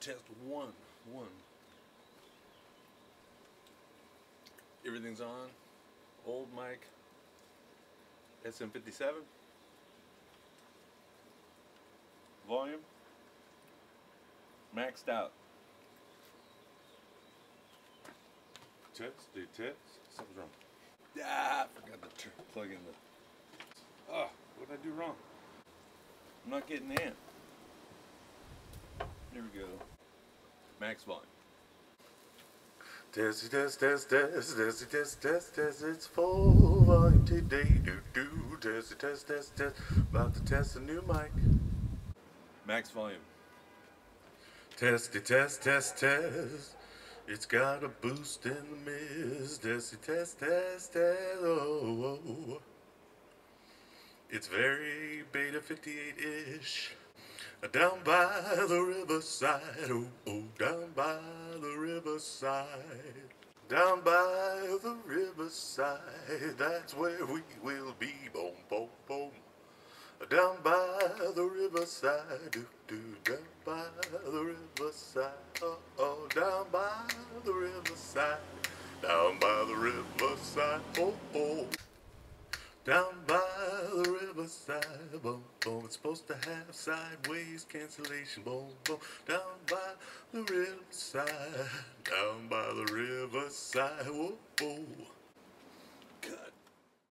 Test one. Everything's on. Old mic. SM57. Volume. Maxed out. Test, do test. Something's wrong. Ah, I forgot to plug in the. Oh, what did I do wrong? I'm not getting the amp. There we go. Max volume. Test, test, test, test, test, test, test, test. It's full volume today. Do. Test, test, test, test. About to test a new mic. Max volume. Testy, test, test, test. It's got a boost in the mist. Testy, test, test, test. Oh. It's very beta 58-ish. Down by the riverside, oh, down by the riverside. Down by the riverside, that's where we will be, boom, boom, boom. Down by the riverside, down by the riverside, oh, down by the riverside, down by the riverside, oh. Down by the riverside, boom, boom. It's supposed to have sideways cancellation, boom, boom. Down by the riverside, down by the riverside, whoa, whoa.